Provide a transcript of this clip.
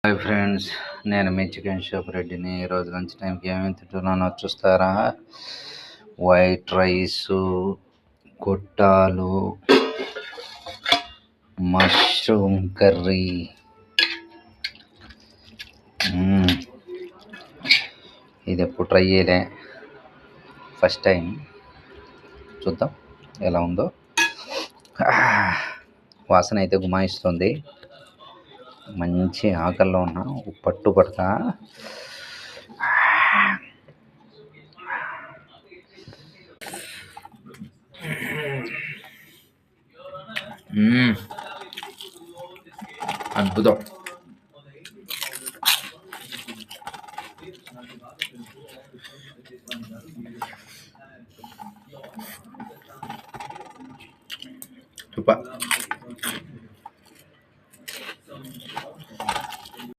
Hi friends, నేను మీ chicken shop రెడ్డిని. ఈరోజు లంచ్ టైంకి ఏమేమి తింటున్నానో చూస్తారా? వైట్ రైసు, గొట్టాలు, మష్రూమ్ కర్రీ. ఇది ఎప్పుడు ట్రై చేయలే, ఫస్ట్ టైం. చూద్దాం ఎలా ఉందో. వాసన అయితే గుమాయిస్తుంది. మంచి ఆకల్లో ఉన్నా, పట్టు పడతా. అద్భుతం.